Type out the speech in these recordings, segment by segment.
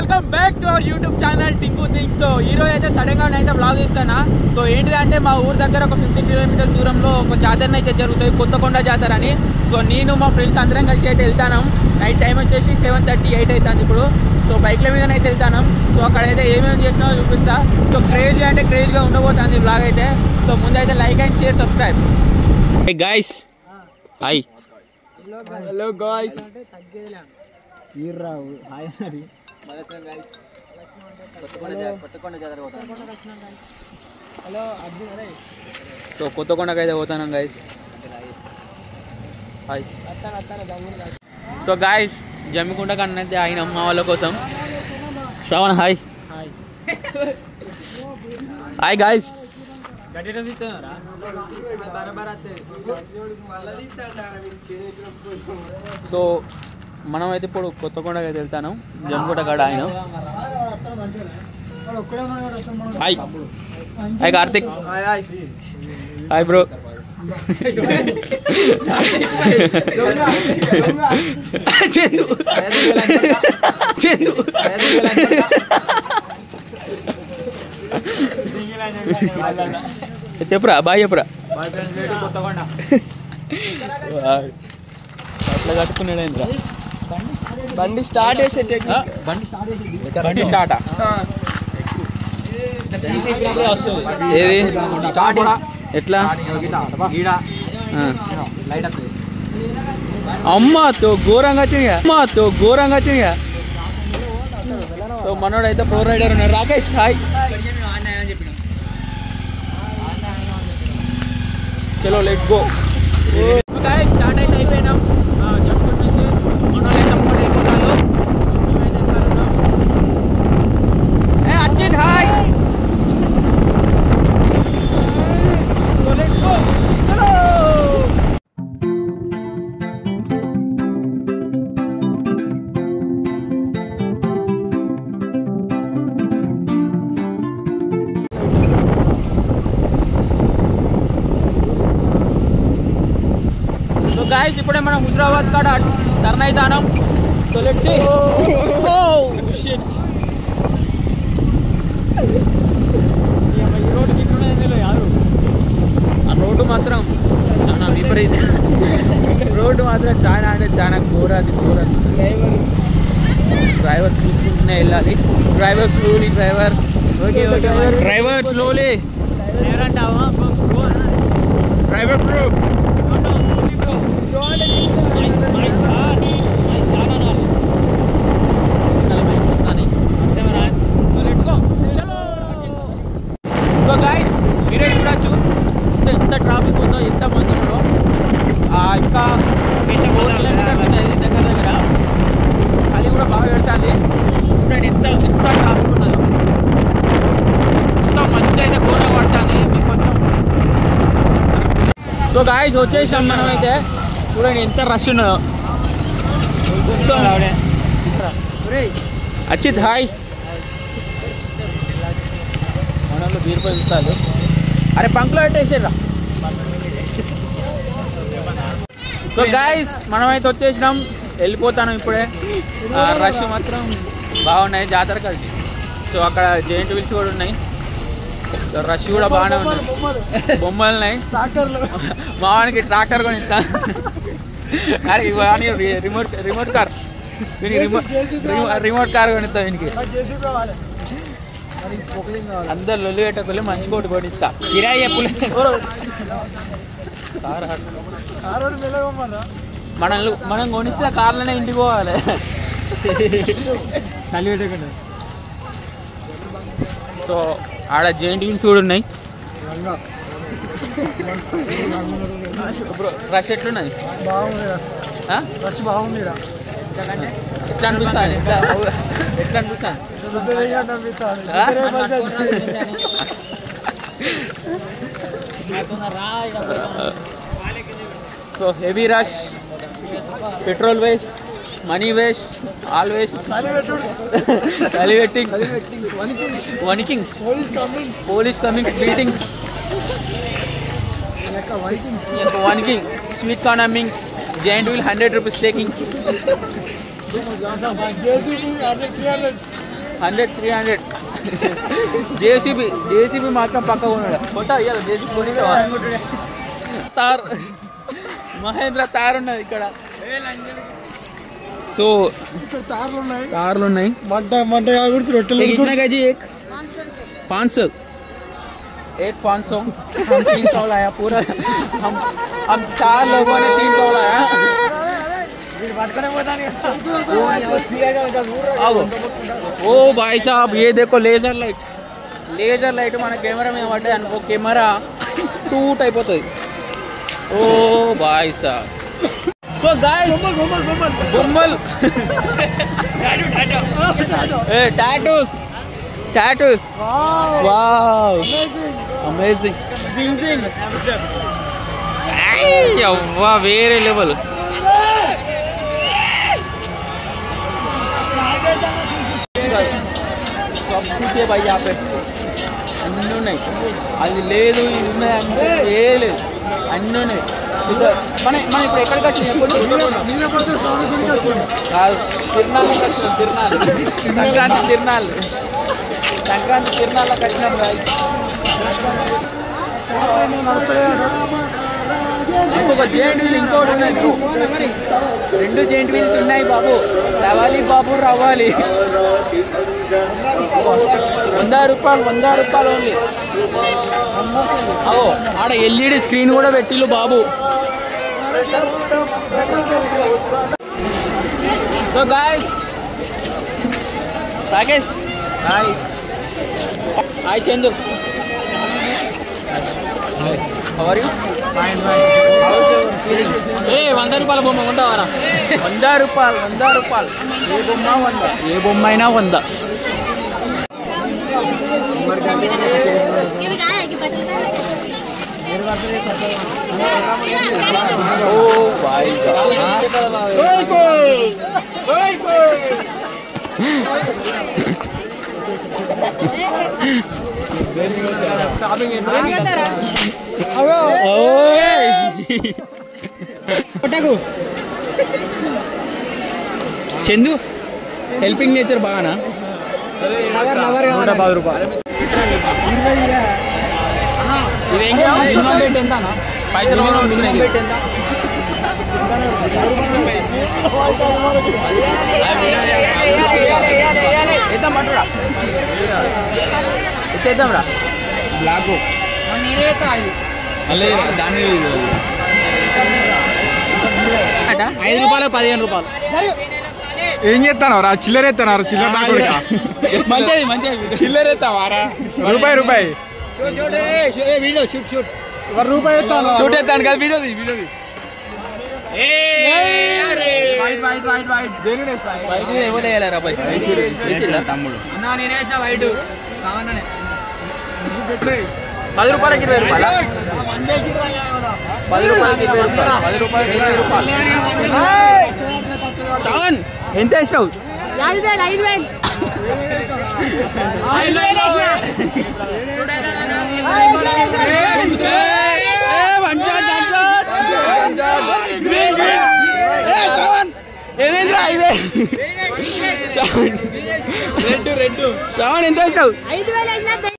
Welcome back to our YouTube channel Tinku things. So ఈ రోజు అయితే సడన్ గా అయితే బ్లాగ్ ఇస్తానా. సో ఏంటిదంటే మా ఊరు దగ్గర ఒక 50 కిలోమీటర్స్ దూరంలో ఒక జాతర అయితే జరుగుతుంది, కొత్తకొండ జాతర అని. సో నేను మా ఫ్రెండ్స్ అందరం కలిసి అయితే వెళ్తాను. నైట్ టైం వచ్చేసి 7:38 అవుతుంది ఇప్పుడు. సో బైక్ల మీద అయితే వెళ్తాను. సో అక్కడైతే ఏమేమి చేసినా చూపిస్తా. సో క్రేజీ అంటే క్రేజీగా ఉండబోతుంది బ్లాగ్ అయితే. సో ముందైతే like and share, subscribe. Hey guys, hi. Hello guys. Hi Hari. So కొత్తకొండకి అయితే పోతాను guys. Hi. So guys Jammikunta కన్నా అయితే ఆయన అమ్మ వాళ్ళ కోసం. Shravan hi. Hi guys. So మనం అయితే ఇప్పుడు కొత్తకొండకి అయితే వెళ్తాను. జమ్మికుంట కాడ ఆయన. Hi. Hi Karthik. Hi bro. చెప్పురా బాయ్, చెప్పురా. అట్లా కట్టుకున్నాడు. బండి స్టార్ట్ చేసే బండి స్టార్టా ఏది స్టార్ట్ ఎట్లా? అమ్మతో ఘోరంగా వచ్చిందిగా. సో మనోడు అయితే ప్రో రైడర్ ఉన్నాడు రాకేష్. హాయ్. చలో లెట్స్ గో. స్టార్ట్ అయితే అయిపోయినాం. అర్జున్ హాయ్. గాయస్ ఇప్పుడే మనం హుజరాబాద్ కాడ టర్న్ అవుతాం. So let's see. ఆ రోడ్డు మాత్రం చాలా విపరీత. రోడ్డు మాత్రం చాలా అంటే చాలా ఘోరాది. డ్రైవర్ చూసుకుంటూనే వెళ్ళాలి. Driver slowly. Driver slowly. Driver bro. మీరే చూడొచ్చు ఎంత ట్రాఫిక్ ఉందో, ఎంత మంది ఉన్నారో. ఇంకా 4 కిలోమీటర్స్ ఉన్నది దగ్గర. అది కూడా బాగా పెడుతుంది. చూడండి ఎంత ట్రాఫిక్ ఉన్నదో. ఎంత మంచి అయితే ఘోరంగా పడుతుంది మీకు కొంచెం. సో గాయస్ వచ్చేసాం మనం అయితే. చూడండి ఎంత రష్ ఉన్నదో. అచ్చిత్ హాయ్. మనలో బీర్ పై ఇస్తారు. అరే పంక్లో పెట్టేసారా. సో గాయస్ మనమైతే వచ్చేసినాం, వెళ్ళిపోతాను ఇప్పుడే. రష్ మాత్రం బాగున్నాయి జాతర కలిసి. సో అక్కడ జెయింట్ వీల్స్ కూడా ఉన్నాయి. సో రష్ కూడా బాగానే ఉన్నాయి. బొమ్మలు ఉన్నాయి. మా వానికి ట్రాక్టర్ కొని ఇస్తా. అరే వానికి రిమోట్ కార్ కొనిస్తా. వీనికి అందరు లొల్లి పెట్టకులే, మంచి కోటి కొనిస్తా. కిరాయి చెప్పులే. మనం కొనిచ్చిన కార్లోనే ఇంటికి పోవాలి. చలి పెట్టకుండా. సో ఆడ జెయింట్ వీల్స్ కూడా ఉన్నాయి. రష్ ఎట్లున్నది? రష్ బాగుంది. ఎట్లా అనిపిస్తుంది? So heavy rush, petrol waste, money waste, all waste. వనికింగ్స్, police comings, beatings, sweet corn అమ్మింగ్స్, giant wheel 100 rupees takings. 100 300 JCB మాత్రం పక్కగా ఉన్నాడు కొట్ట ఇవ్వాలి జేసీబీ కొని తార్ మహేంద్ర తార్ ఉన్నది ఇక్కడ సో కార్లు ఉన్నాయి कितना केजी एक 500 एक 500 हम 300 लाया पूरा हम 4 लोगों ने 300 लाया ओ भाई साहब ये देखो लेजर लाइट మన కెమెరా మీద పడ్డాయి అనుకో కెమెరా టూట్ అయిపోతుంది ఓ భాయ్ సాబ్ సో గాయ్స్ బొమ్మల్ టాటూస్ వావ్ అమేజింగ్ జింగ్ అవ్వా వేరే లెవెల్ भाई यहाँ पे అన్నీ ఉన్నాయి అది లేదు ఇది ఉన్నదంటే ఏ లేదు అన్నీ ఉన్నాయి మనం ఇప్పుడు ఎక్కడికి వచ్చినాం కాదు తిరునాళ్ళకి వచ్చినాం సంక్రాంతి తిరునాళ్ళకి వచ్చినాం కాదు ఇంకొక జెయింట్ వీల్ ఇంకోటి ఉన్నాయి 2 జెయింట్ వీల్స్ ఉన్నాయి బాబు రవ్వాలి 100 రూపాయలు ఓన్లీ అవో ఆడ ఎల్ఈడి స్క్రీన్ కూడా పెట్టిల్లు బాబు so guys Rakesh hi Chandu how are you ఏ 100 రూపాయల బొమ్మ ఉంటావారా 100 రూపాయలు ఏ బొమ్మ అయినా 100 ओ भाई చందు హెల్పింగ్ నేచర్ బాగానా 150 రూపాయలు మినిమం రేట్ ఎంత పైసలు మినిమం రేట్ ఎంత ఎత్తాం పట్టురా ఎత్తేద్దాం రా బ్లాక్ దాని 5 రూపాయలు 15 రూపాయలు ఏం చేస్తాను రా చిల్లర ఎత్తాను చిల్లర మంచిది చిల్లర ఎత్తావారా రూపాయి వీడియో షూట్ రూపాయి షూట్ ఎత్తాను కదా వీడియో తమ్ముడు నేను వేసిన వైట్ 10 రూపాయలకి 20 రూపాయలు 10 రూపాయలకి 20 రూపాయలు శ్రవణ్ ఎంత వేసావు 5,000 ఏమేంద్రా ఇదే రెడ్డు శ్రవణ్ ఎంత వేసావు 5,000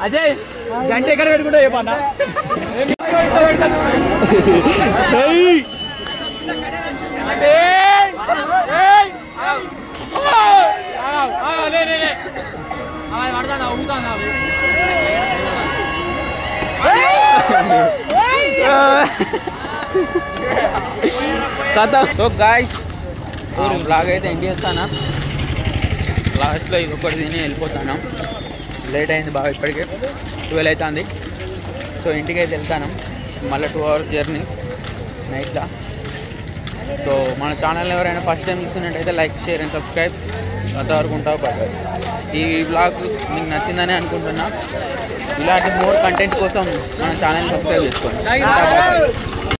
అజయ్ గంట ఎక్కడ పెట్టుకుంటా చెప్పన్నా సో గాయ్స్ బ్లాగ్ అయితే ఎండ్ చేస్తాను. లాస్ట్లో ఇది ఒకటి తిని వెళ్ళిపోతాను. లేట్ అయింది బాగా, ఇప్పటికే 12 అవుతుంది. సో ఇంటికి అయితే వెళ్తాను. మళ్ళీ 2 hours జర్నీ నైట్గా. సో మన ఛానల్ ఎవరైనా ఫస్ట్ టైం చూస్తున్నట్టయితే లైక్, షేర్ అండ్ సబ్స్క్రైబ్. అంతవరకు ఉంటావు బాయ్. ఈ బ్లాగ్ మీకు నచ్చిందని అనుకుంటున్నా. ఇలాంటి మోర్ కంటెంట్ కోసం మన ఛానల్ సబ్స్క్రైబ్ చేసుకోండి.